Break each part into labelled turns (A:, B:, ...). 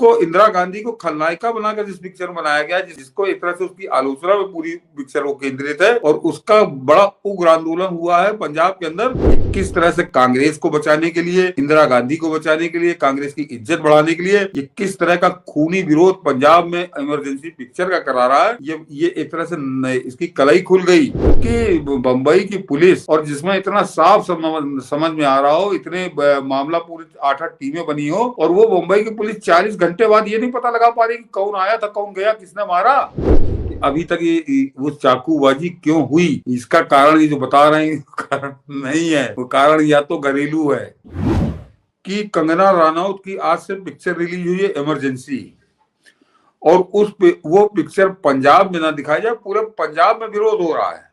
A: उसको इंदिरा गांधी को खलनायिका बनाकर जिस पिक्चर में बनाया गया, जिसको एक तरह से उसकी आलोचना में पूरी पिक्चर वो केंद्रित है, और उसका बड़ा उग्र आंदोलन हुआ है पंजाब के अंदर। किस तरह से कांग्रेस को बचाने के लिए, इंदिरा गांधी को बचाने के लिए, कांग्रेस की इज्जत बढ़ाने के लिए ये किस तरह का खूनी विरोध पंजाब में इमरजेंसी पिक्चर का करा रहा है, ये एक तरह से इसकी कलई खुल गई कि बंबई की पुलिस, और जिसमें इतना साफ समझ में आ रहा हो, इतने मामला पूरी 8-8 टीमें बनी हो, और वो बंबई की पुलिस 40 घंटे बाद ये नहीं पता लगा पा रही कि कौन आया था, कौन गया, किसने मारा। अभी तक ये वो चाकूबाजी क्यों हुई, इसका कारण ये जो बता रहे हैं कारण नहीं है। वो कारण या तो घरेलू है कि कंगना रनौत की आज से पिक्चर रिलीज हुई है इमरजेंसी, और वो पिक्चर पंजाब में ना दिखाई जाए, पूरे पंजाब में विरोध हो रहा है।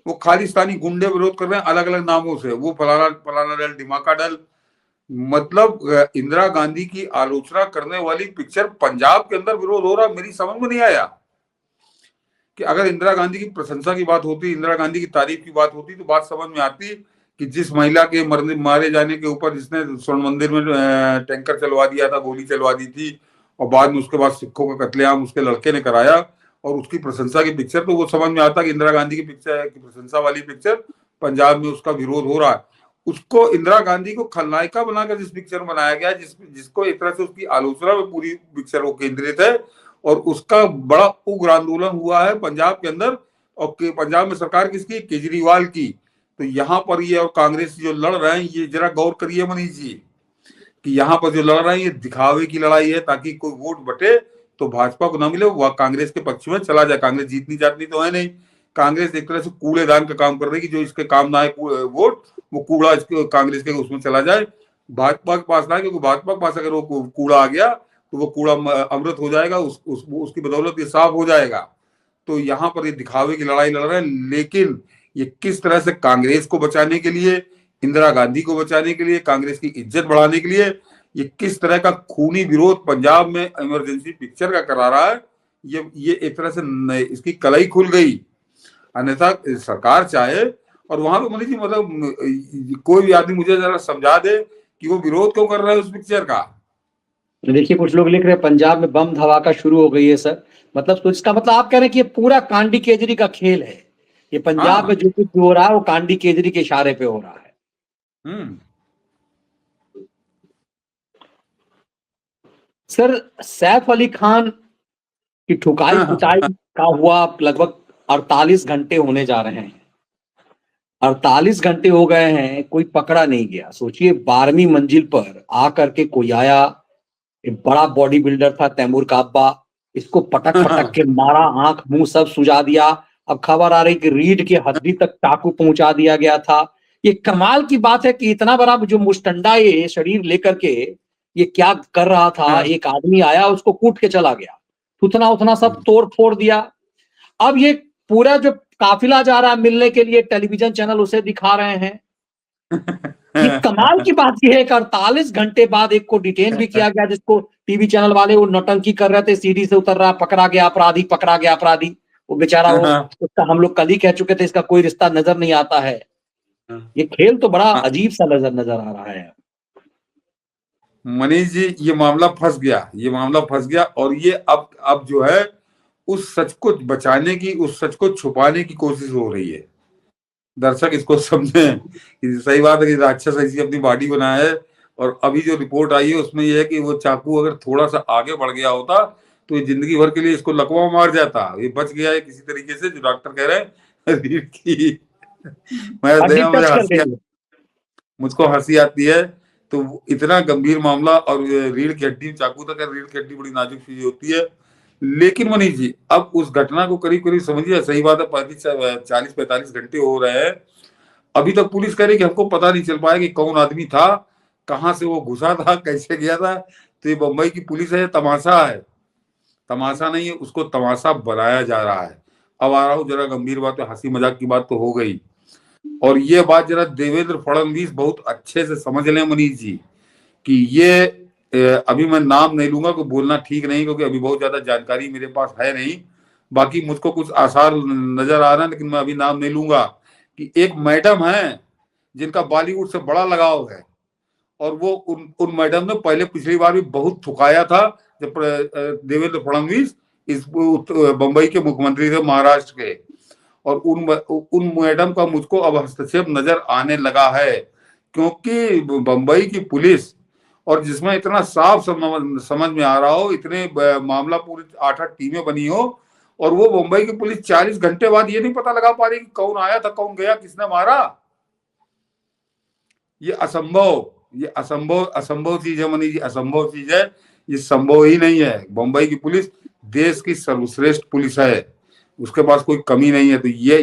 A: वो खालिस्तानी गुंडे विरोध कर रहे हैं अलग अलग नामों से, वो फलाना दल, ढिमाका दल, मतलब इंदिरा गांधी की आलोचना करने वाली पिक्चर पंजाब के अंदर विरोध हो रहा। मेरी समझ में नहीं आया कि अगर इंदिरा गांधी की प्रशंसा की बात होती, इंदिरा गांधी की तारीफ की बात होती, तो बात समझ में आती कि जिस महिला के मारे जाने के ऊपर जिसने स्वर्ण मंदिर में टैंकर चलवा दिया था, गोली चलवा दी थी, और बाद में उसके बाद सिखों का कत्लेआम उसके लड़के ने कराया, और उसकी प्रशंसा की पिक्चर, तो वो समझ में आता कि इंदिरा गांधी की पिक्चर की प्रशंसा वाली पिक्चर पंजाब में उसका विरोध हो रहा है। उसको इंदिरा गांधी को खलनायिका बनाकर जिस पिक्चर में बनाया गया, जिसको एक तरह से उसकी आलोचना में पूरी पिक्चर वो केंद्रित है, और उसका बड़ा उग्र आंदोलन हुआ है पंजाब के अंदर। और पंजाब में सरकार किसकी, केजरीवाल की। तो यहाँ पर ये और कांग्रेस जो लड़ रहे हैं, ये जरा गौर करिए मनीष जी कि यहाँ पर जो लड़ रहे हैं ये दिखावे की लड़ाई है, ताकि कोई वोट बटे तो भाजपा को ना मिले, वह कांग्रेस के पक्ष में चला जाए। कांग्रेस जीतनी जातनी तो है नहीं, कांग्रेस एक तरह से कूड़ेदान का काम कर रही है कि जो इसके काम ना आए वोट, वो कूड़ा इसके कांग्रेस के उसमें चला जाए, भाजपा के पास ना, क्योंकि भाजपा के पास अगर वो कूड़ा आ गया तो वो कूड़ा अमृत हो जाएगा, उसकी बदौलत ये साफ हो जाएगा। तो यहाँ पर ये दिखावे की लड़ाई लड़ रहे हैं, लेकिन ये किस तरह से कांग्रेस को बचाने के लिए, इंदिरा गांधी को बचाने के लिए, कांग्रेस की इज्जत बढ़ाने के लिए ये किस तरह का खूनी विरोध पंजाब में इमरजेंसी पिक्चर का करा रहा है, ये एक तरह से इसकी कलई खुल गई। अन्यथा सरकार चाहे, और वहां पे मनीष जी मतलब कोई भी आदमी मुझे जरा समझा दे कि वो विरोध क्यों कर रहा है उस पिक्चर का।
B: देखिए, कुछ लोग लिख रहे हैं पंजाब में बम धमाका शुरू हो गई है सर, मतलब तो इसका मतलब आप कह रहे हैं कि ये पूरा कांडी केजरी का खेल है, ये पंजाब में जो कुछ हो रहा है वो कांडी केजरी के इशारे पे हो रहा है। सर, सैफ अली खान की ठुकाई पिटाई का हुआ लगभग 48 घंटे होने जा रहे हैं। 48 घंटे हो गए हैं, कोई पकड़ा नहीं गया। सोचिए, 12वीं मंजिल पर आकर के कोई आया, एक बड़ा बॉडी बिल्डर था तैमूर काब्बा, इसको पटक पटक के मारा, आंख मुंह सब सुजा दिया। अब खबर आ रही कि रीढ़ की हड्डी तक चाकू पहुंचा दिया गया था। ये कमाल की बात है कि इतना बड़ा जो मुस्टंडा ये शरीर लेकर के ये क्या कर रहा था, एक आदमी आया उसको कूट के चला गया, उतना उतना सब तोड़ फोड़ दिया। अब ये पूरा जो काफिला जा रहा है मिलने के लिए, टेलीविजन चैनल उसे दिखा रहे हैं। ये कमाल की बात यह है कि 48 घंटे बाद एक को डिटेन भी किया गया, जिसको टीवी चैनल वाले वो नौटंकी कर रहे थे, सीढ़ी से उतर रहा, पकड़ा गया अपराधी, पकड़ा गया अपराधी। वो बेचारा उसका हम लोग कल ही कह चुके थे, इसका कोई रिश्ता नजर नहीं आता है। ये खेल तो बड़ा अजीब सा नजर आ रहा है
A: मनीष जी। ये मामला फंस गया, और ये अब जो है उस सच को बचाने की, उस सच को छुपाने की कोशिश हो रही है। दर्शक इसको समझे, सही बात है कि राक्षस ऐसी अपनी बॉडी बनाया है, और अभी जो रिपोर्ट आई है उसमें यह है कि वो चाकू अगर थोड़ा सा आगे बढ़ गया होता तो ये जिंदगी भर के लिए इसको लकवा मार जाता। ये बच गया है किसी तरीके से, जो डॉक्टर कह रहे हैं रीढ़ की मुझको हंसी आती है। तो इतना गंभीर मामला, और रीढ़ की हड्डी, चाकू तक, रीढ़ की हड्डी बड़ी नाजुक चीज होती है। लेकिन मनीष जी, अब उस घटना को करीब करीब समझिए, सही बात है 40-45 घंटे हो रहे हैं, अभी तक पुलिस कह रही कि हमको पता नहीं चल पाया कि कौन आदमी था, कहां से वो घुसा था, कैसे गया था। तो ये बंबई की पुलिस है, तमाशा है, तमाशा नहीं है, उसको तमाशा बनाया जा रहा है। अब आ रहा हूँ जरा गंभीर बात, हंसी मजाक की बात तो हो गई, और ये बात जरा देवेंद्र फडणवीस बहुत अच्छे से समझ लें मनीष जी कि ये अभी मैं नाम नहीं लूंगा, को बोलना ठीक नहीं, क्योंकि अभी बहुत ज्यादा जानकारी मेरे पास है नहीं। बाकी मुझको कुछ आसार नजर आ रहा है, लेकिन मैं अभी नाम नहीं लूंगा। कि एक मैडम है जिनका बॉलीवुड से बड़ा लगाव है, और वो उन मैडम ने पहले पिछली बार भी बहुत थुकाया था जब देवेंद्र फडणवीस इस बंबई के मुख्यमंत्री थे महाराष्ट्र के। और उन मैडम का मुझको अब हस्तक्षेप नजर आने लगा है, क्योंकि बंबई की पुलिस, और जिसमें इतना साफ समझ में आ रहा हो, इतने मामला पूरी 8-8 टीमें बनी हो, और वो मुंबई की पुलिस 40 घंटे बाद ये नहीं पता लगा पा रही कि कौन आया था, कौन गया, किसने मारा। ये असंभव चीज है मनीष जी, असंभव चीज है। ये संभव ही नहीं है। मुंबई की पुलिस देश की सर्वश्रेष्ठ पुलिस है, उसके पास कोई कमी नहीं है। तो ये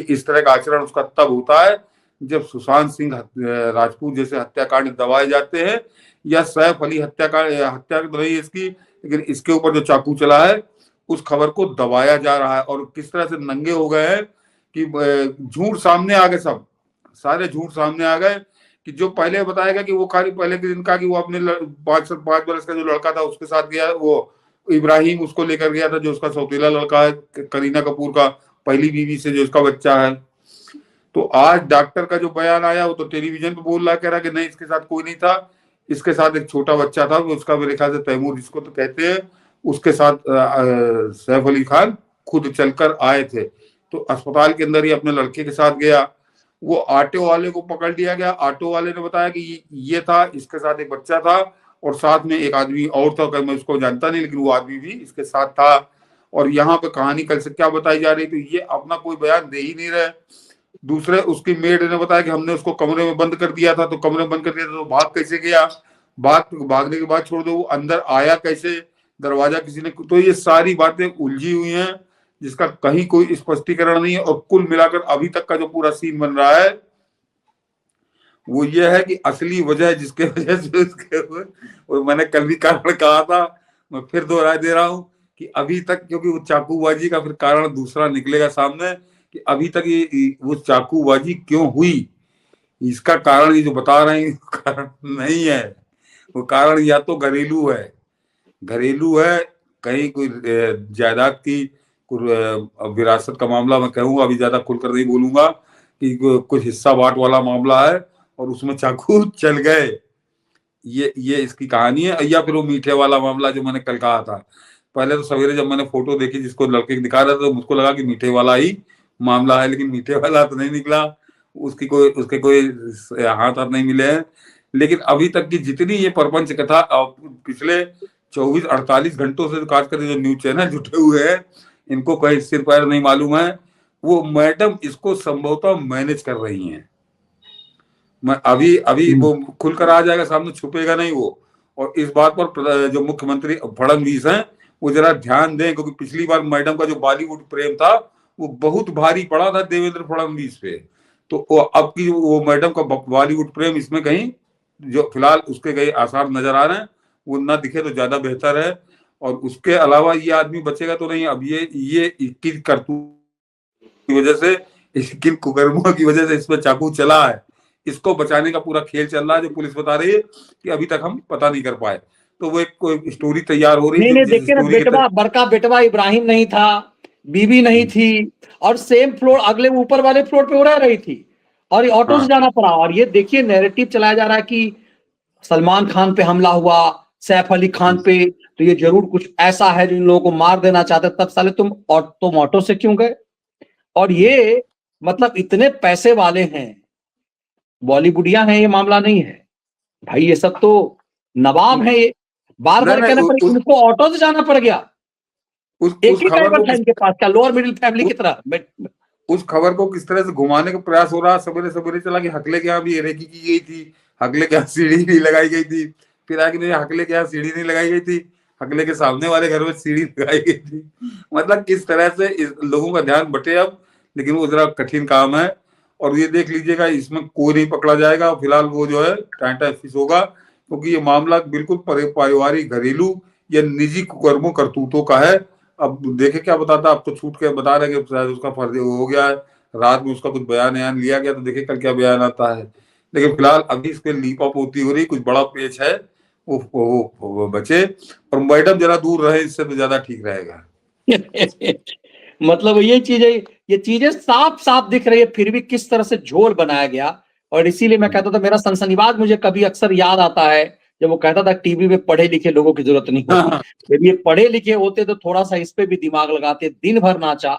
A: इस तरह का आचरण उसका तब होता है जब सुशांत सिंह राजपूत जैसे हत्याकांड दबाए जाते हैं, या सैफ अली हत्या नहीं इसकी, लेकिन इसके ऊपर जो चाकू चला है उस खबर को दबाया जा रहा है। और किस तरह से नंगे हो गए हैं कि झूठ सामने आ गए, सब सारे झूठ सामने आ गए। कि जो पहले बताएगा कि वो खाली पहले के दिन का कि वो अपने 5 बरस का जो लड़का था उसके साथ गया, वो इब्राहिम उसको लेकर गया था, जो उसका सौतेला लड़का है करीना कपूर का, पहली बीवी से जो उसका बच्चा है। तो आज डॉक्टर का जो बयान आया वो तो टेलीविजन पे बोल रहा, कह रहा कि नहीं इसके साथ कोई नहीं था, इसके साथ एक छोटा बच्चा था, उसका मेरे ख्याल से तैमूर जिसको तो कहते हैं, उसके साथ सैफ अली खान खुद चलकर आए थे। तो अस्पताल के अंदर ही अपने लड़के के साथ गया। वो ऑटो वाले को पकड़ लिया गया, ऑटो वाले ने बताया कि ये था, इसके साथ एक बच्चा था और साथ में एक आदमी और था, मैं उसको जानता नहीं, लेकिन वो आदमी भी इसके साथ था। और यहाँ पे कहानी कल से क्या बताई जा रही, तो ये अपना कोई बयान दे ही नहीं रहे। दूसरे उसकी मेड ने बताया कि हमने उसको कमरे में बंद कर दिया था, तो कमरे में बंद कर दिया था तो भाग कैसे गया, भागने के बाद छोड़ दो, वो अंदर आया कैसे, दरवाजा किसी ने, तो ये सारी बातें उलझी हुई हैं जिसका कहीं कोई स्पष्टीकरण नहीं है। और कुल मिलाकर अभी तक का जो पूरा सीन बन रहा है वो ये है कि असली वजह जिसके वजह से उसके, और मैंने कल भी कारण कहा था, मैं फिर दोहरा दे रहा हूं कि अभी तक, क्योंकि वो चाकूबाजी का फिर कारण दूसरा निकलेगा सामने कि अभी तक ये वो चाकूबाजी क्यों हुई, इसका कारण ये जो बता रहे हैं कारण नहीं है। वो कारण या तो घरेलू है, कहीं कोई जायदाद की विरासत का मामला, मैं कहूंगा अभी ज्यादा खुलकर नहीं बोलूंगा, कि कुछ हिस्सा बांट वाला मामला है और उसमें चाकू चल गए, ये इसकी कहानी है। या फिर वो मीठे वाला मामला जो मैंने कल कहा था, पहले तो सवेरे जब मैंने फोटो देखी जिसको लड़के दिखा रहा था तो मुझको लगा कि मीठे वाला ही मामला है, लेकिन मीठे वाला तो नहीं निकला, उसके कोई हाथ नहीं मिले हैं। लेकिन अभी तक की जितनी ये प्रपंच कथा पिछले 24-48 घंटों से खासकर जो न्यूज चैनल जुटे हुए हैं, इनको कहीं सिर पैर नहीं मालूम है, वो मैडम इसको संभवतः मैनेज कर रही हैं। मैं अभी वो खुलकर आ जाएगा सामने, छुपेगा नहीं वो। और इस बात पर जो मुख्यमंत्री फडणवीस हैं वो जरा ध्यान दें, क्योंकि पिछली बार मैडम का जो बॉलीवुड प्रेम था वो बहुत भारी पड़ा था देवेंद्र फडणवीस पे। तो अब की वो मैडम का बॉलीवुड प्रेम इसमें कहीं जो फिलहाल उसके कई आसार नजर आ रहे हैं वो ना दिखे तो ज्यादा बेहतर है। और उसके अलावा ये आदमी बचेगा तो नहीं। अब ये 21 करतूत की वजह से, इसकी कुकर्मों की वजह से इसमें चाकू चला है, इसको बचाने का पूरा खेल चल रहा है, जो पुलिस बता रही है कि अभी तक हम पता नहीं कर पाए। तो वो एक स्टोरी तैयार हो रही है।
B: नहीं देखिए ना, बेटवा बड़का बेटवा इब्राहिम नहीं था, बीबी नहीं थी, और सेम फ्लोर अगले ऊपर वाले फ्लोर पे वो रह रही थी, और ये ऑटो से जाना पड़ा। और ये देखिए नैरेटिव चलाया जा रहा है कि सलमान खान पे हमला हुआ, सैफ अली खान पे, तो ये जरूर कुछ ऐसा है जो इन लोगों को मार देना चाहते। तब साले तुम ऑटो से क्यों गए? और ये मतलब इतने पैसे वाले हैं, बॉलीवुडिया हैं, ये मामला नहीं है भाई, ये सब तो नवाब है। ये बार बार कहना पड़ेगा, उनको ऑटो से जाना पड़ गया। एक ही ड्राइवर था इनके पास, क्या लोअर मिडिल फैमिली की तरह।
A: उस खबर को किस तरह से घुमाने का प्रयास हो रहा, सवेरे सवेरे चला कि हकले के यहाँ भी रेकी की गई थी, हकले के यहाँ सीढ़ी नहीं लगाई गई थी, फिर आगे नहीं हकले के यहाँ सीढ़ी नहीं लगाई गई थी, हकले के सामने वाले घर में सीढ़ी लगाई गई थी। मतलब किस तरह से लोगों का ध्यान बटे अब, लेकिन वो जरा कठिन काम है। और ये देख लीजिएगा इसमें कोई नहीं पकड़ा जाएगा फिलहाल, वो जो है टाइम फिस होगा, क्योंकि ये मामला बिल्कुल पारिवारिक घरेलू या निजी कुकर्मों करतूतों का है। अब देखे क्या बताता, अब तो छूट के बता रहे कि शायद उसका फर्ज हो गया है, रात में उसका कुछ बयान लिया गया, तो देखे कल क्या बयान आता है। लेकिन फिलहाल अभी इसके लीपा पोती हो रही, कुछ बड़ा पेच है, वो बचे। और मैडम जरा दूर रहे इससे तो ज्यादा ठीक रहेगा।
B: मतलब ये चीजें साफ साफ दिख रही है, फिर भी किस तरह से झोल बनाया गया। और इसीलिए मैं कहता था, मेरा सनसनीबाज मुझे कभी अक्सर याद आता है जब वो कहता था टीवी में पढ़े लिखे लोगों की जरूरत नहीं होती। जब ये पढ़े लिखे होते तो थोड़ा सा इस पे भी दिमाग लगाते। दिन भर नाचा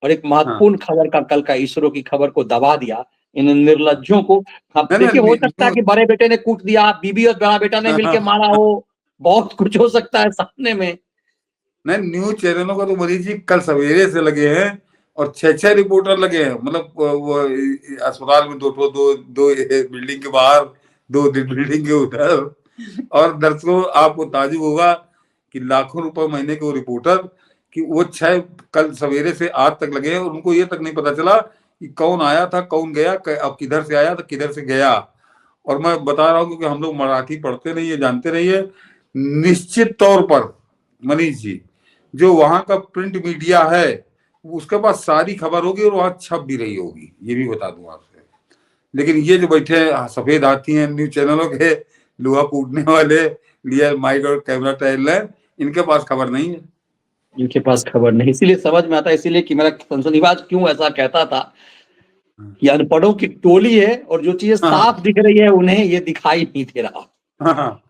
B: और एक महत्वपूर्ण खबर का, कल का इसरो की खबर को दबा दिया इन निर्लज्जों को। अब देखिए, हो सकता है कि बड़े बेटे ने कूट दिया, बीबी और बड़ा बेटा ने मिलकर मारा हो, बहुत कुछ हो सकता है सामने में।
A: नहीं, न्यूज चैनलों का तो मोदी जी कल सवेरे से लगे हैं और 6 रिपोर्टर लगे हैं। मतलब वो अस्पताल में दो बिल्डिंग के बाहर, दो बिल्डिंग के उधर। और दर्शकों, आपको ताजुब होगा कि लाखों रुपए महीने के वो रिपोर्टर, कि वो 6 कल सवेरे से आज तक लगे हैं और उनको ये तक नहीं पता चला कि कौन आया था, कौन गया, अब किधर से आया था, किधर से गया। और मैं बता रहा हूँ, क्योंकि हम लोग मराठी पढ़ते नहीं है, जानते नहीं है, निश्चित तौर पर मनीष जी, जो वहां का प्रिंट मीडिया है उसके पास सारी खबर होगी और वहां छप भी रही होगी, ये भी बता दूं आपसे। लेकिन ये जो बैठे सफेद हाथी हैं न्यूज चैनलों के, लोहा कूटने वाले, लिया माइक और कैमरा टहल रहे, इनके पास खबर नहीं है।
B: इनके पास खबर नहीं, इसीलिए समझ में आता है, इसीलिए कि मेरा सनसनीबाज क्यों ऐसा कहता था कि अनपढ़ों की टोली है और जो चीजें साफ दिख रही है उन्हें ये दिखाई नहीं दे रहा।